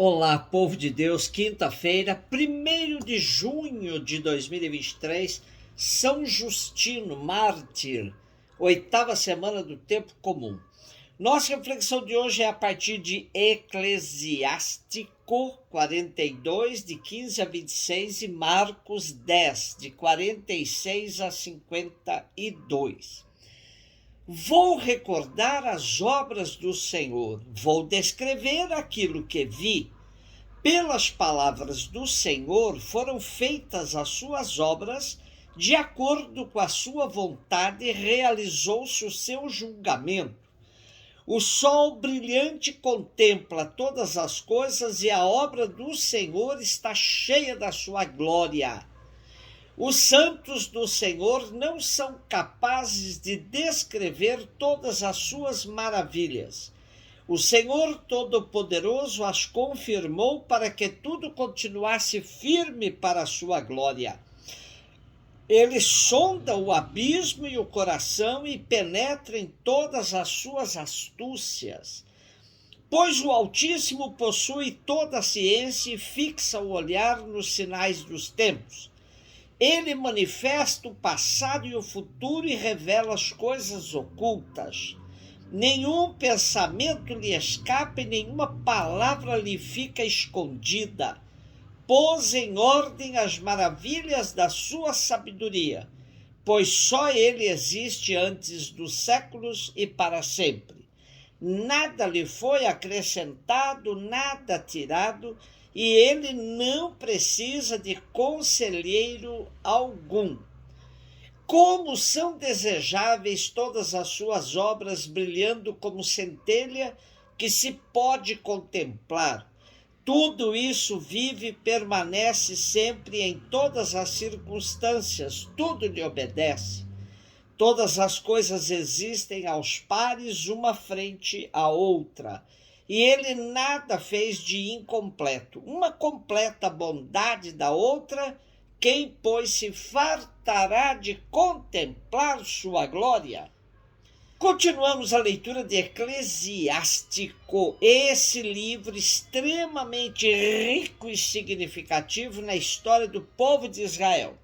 Olá, povo de Deus, quinta-feira, 1º de junho de 2023, São Justino, mártir, oitava semana do tempo comum. Nossa reflexão de hoje é a partir de Eclesiástico 42, de 15 a 26, e Marcos 10, de 46 a 52. Vou recordar as obras do Senhor, vou descrever aquilo que vi. Pelas palavras do Senhor foram feitas as suas obras, de acordo com a sua vontade realizou-se o seu julgamento. O sol brilhante contempla todas as coisas e a obra do Senhor está cheia da sua glória. Os santos do Senhor não são capazes de descrever todas as suas maravilhas. O Senhor Todo-Poderoso as confirmou para que tudo continuasse firme para a sua glória. Ele sonda o abismo e o coração e penetra em todas as suas astúcias. Pois o Altíssimo possui toda a ciência e fixa o olhar nos sinais dos tempos. Ele manifesta o passado e o futuro e revela as coisas ocultas. Nenhum pensamento lhe escapa e nenhuma palavra lhe fica escondida. Pôs em ordem as maravilhas da sua sabedoria, pois só ele existe antes dos séculos e para sempre. Nada lhe foi acrescentado, nada tirado, e ele não precisa de conselheiro algum. Como são desejáveis todas as suas obras, brilhando como centelha que se pode contemplar. Tudo isso vive e permanece sempre em todas as circunstâncias, tudo lhe obedece. Todas as coisas existem aos pares, uma frente à outra, e ele nada fez de incompleto. Uma completa bondade da outra, quem, pois, se fartará de contemplar sua glória? Continuamos a leitura de Eclesiástico, esse livro extremamente rico e significativo na história do povo de Israel,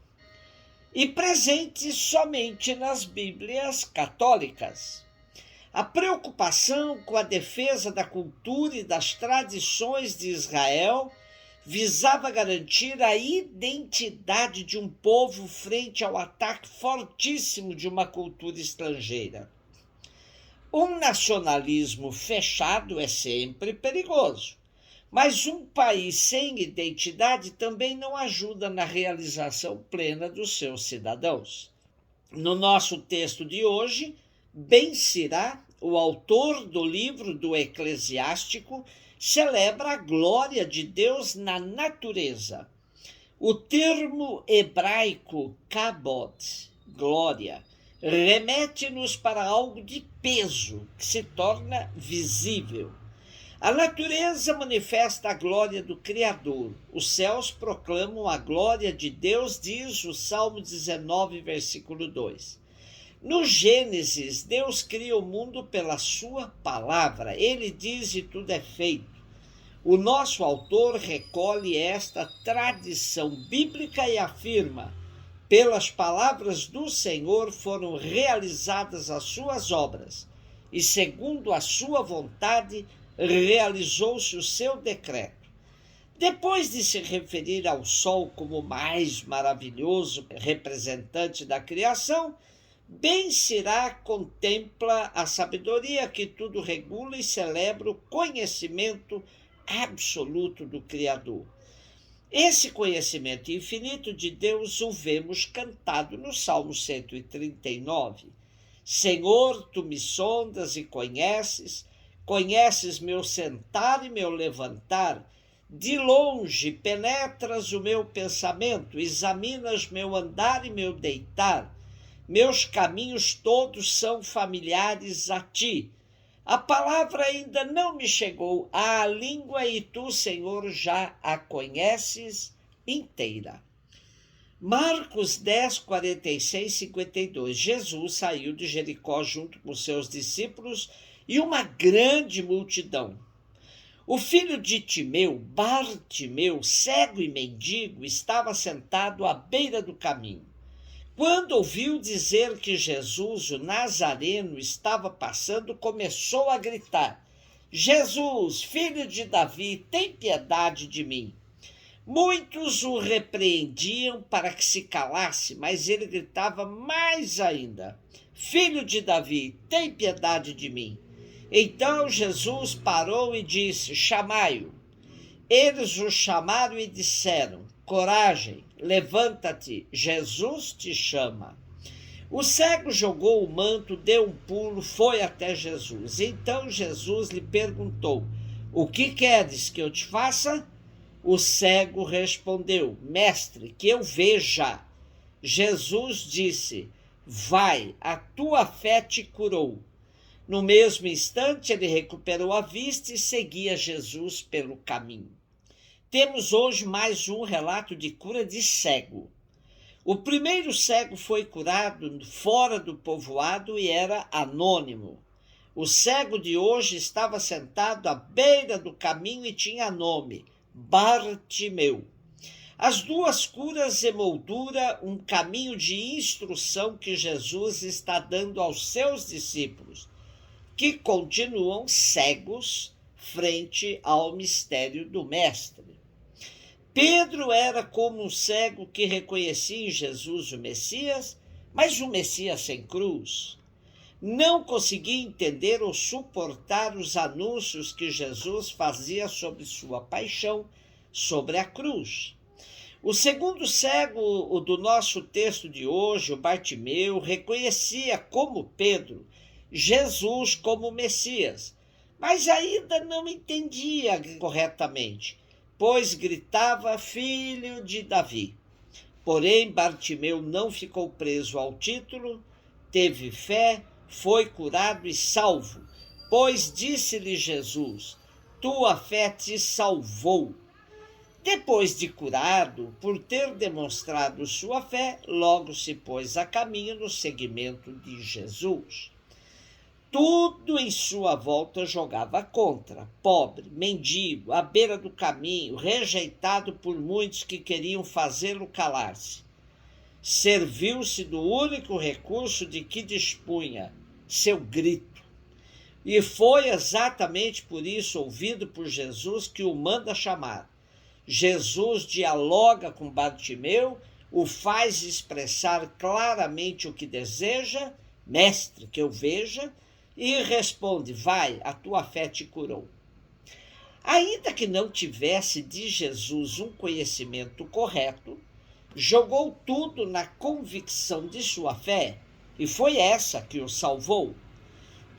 e presente somente nas Bíblias católicas. A preocupação com a defesa da cultura e das tradições de Israel visava garantir a identidade de um povo frente ao ataque fortíssimo de uma cultura estrangeira. Um nacionalismo fechado é sempre perigoso, mas um país sem identidade também não ajuda na realização plena dos seus cidadãos. No nosso texto de hoje, Ben-Sirá, o autor do livro do Eclesiástico, celebra a glória de Deus na natureza. O termo hebraico kabod, glória, remete-nos para algo de peso que se torna visível. A natureza manifesta a glória do Criador. Os céus proclamam a glória de Deus, diz o Salmo 19, versículo 2. No Gênesis, Deus cria o mundo pela sua palavra. Ele diz e tudo é feito. O nosso autor recolhe esta tradição bíblica e afirma: pelas palavras do Senhor foram realizadas as suas obras, e segundo a sua vontade realizou-se o seu decreto. Depois de se referir ao sol como o mais maravilhoso representante da criação, Ben-Sirá contempla a sabedoria que tudo regula e celebra o conhecimento absoluto do Criador. Esse conhecimento infinito de Deus o vemos cantado no Salmo 139. Senhor, tu me sondas e conheces meu sentar e meu levantar. De longe penetras o meu pensamento, examinas meu andar e meu deitar. Meus caminhos todos são familiares a ti. A palavra ainda não me chegou à língua e tu, Senhor, já a conheces inteira. Marcos 10, 46, 52. Jesus saiu de Jericó junto com seus discípulos e uma grande multidão. O filho de Timeu, Bartimeu, cego e mendigo, estava sentado à beira do caminho. Quando ouviu dizer que Jesus, o Nazareno, estava passando, começou a gritar: Jesus, filho de Davi, tem piedade de mim. Muitos o repreendiam para que se calasse, mas ele gritava mais ainda: Filho de Davi, tem piedade de mim. Então Jesus parou e disse: Chamai-o. Eles o chamaram e disseram: Coragem, levanta-te, Jesus te chama. O cego jogou o manto, deu um pulo, foi até Jesus. Então Jesus lhe perguntou: O que queres que eu te faça? O cego respondeu: Mestre, que eu veja. Jesus disse: Vai, a tua fé te curou. No mesmo instante, ele recuperou a vista e seguia Jesus pelo caminho. Temos hoje mais um relato de cura de cego. O primeiro cego foi curado fora do povoado e era anônimo. O cego de hoje estava sentado à beira do caminho e tinha nome: Bartimeu. As duas curas emoldura um caminho de instrução que Jesus está dando aos seus discípulos, que continuam cegos frente ao mistério do Mestre. Pedro era como um cego que reconhecia em Jesus o Messias, mas o Messias sem cruz. Não conseguia entender ou suportar os anúncios que Jesus fazia sobre sua paixão sobre a cruz. O segundo cego, o do nosso texto de hoje, o Bartimeu, reconhecia como Pedro Jesus como Messias, mas ainda não entendia corretamente, pois gritava: Filho de Davi. Porém, Bartimeu não ficou preso ao título, teve fé, foi curado e salvo, pois disse-lhe Jesus: Tua fé te salvou. Depois de curado, por ter demonstrado sua fé, logo se pôs a caminho no seguimento de Jesus. Tudo em sua volta jogava contra, pobre, mendigo, à beira do caminho, rejeitado por muitos que queriam fazê-lo calar-se. Serviu-se do único recurso de que dispunha, seu grito. E foi exatamente por isso, ouvido por Jesus, que o manda chamar. Jesus dialoga com Bartimeu, o faz expressar claramente o que deseja: Mestre, que eu veja, e responde: Vai, a tua fé te curou. Ainda que não tivesse de Jesus um conhecimento correto, jogou tudo na convicção de sua fé, e foi essa que o salvou.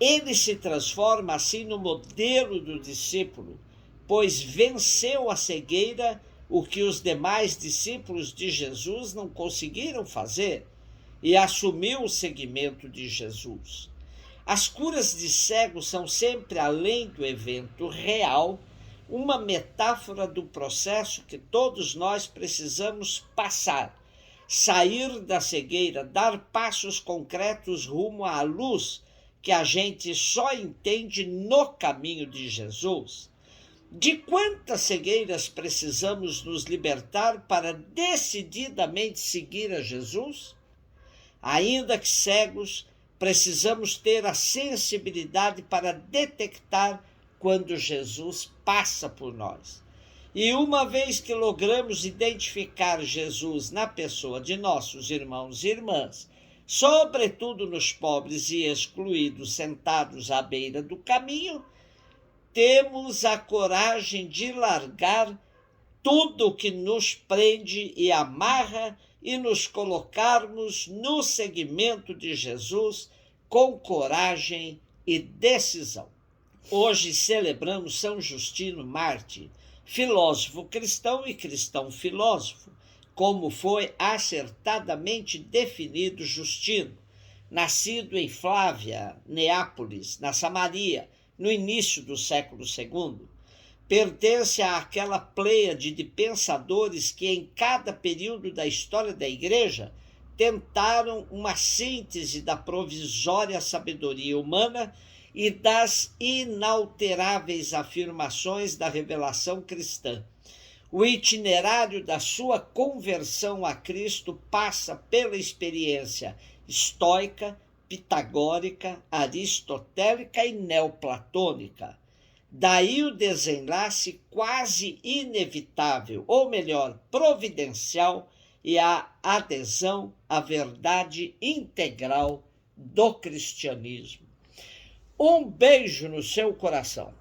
Ele se transforma assim no modelo do discípulo, pois venceu a cegueira, o que os demais discípulos de Jesus não conseguiram fazer, e assumiu o seguimento de Jesus. As curas de cegos são sempre, além do evento real, uma metáfora do processo que todos nós precisamos passar, sair da cegueira, dar passos concretos rumo à luz que a gente só entende no caminho de Jesus. De quantas cegueiras precisamos nos libertar para decididamente seguir a Jesus? Ainda que cegos, precisamos ter a sensibilidade para detectar quando Jesus passa por nós. E uma vez que logramos identificar Jesus na pessoa de nossos irmãos e irmãs, sobretudo nos pobres e excluídos sentados à beira do caminho, temos a coragem de largar tudo que nos prende e amarra e nos colocarmos no seguimento de Jesus com coragem e decisão. Hoje celebramos São Justino Mártir, filósofo cristão e cristão filósofo, como foi acertadamente definido Justino, nascido em Flávia, Neápolis, na Samaria, no início do século II. Pertence àquela pleiade de pensadores que em cada período da história da Igreja tentaram uma síntese da provisória sabedoria humana e das inalteráveis afirmações da revelação cristã. O itinerário da sua conversão a Cristo passa pela experiência estoica, pitagórica, aristotélica e neoplatônica. Daí o desenlace quase inevitável, ou melhor, providencial, e a adesão à verdade integral do cristianismo. Um beijo no seu coração.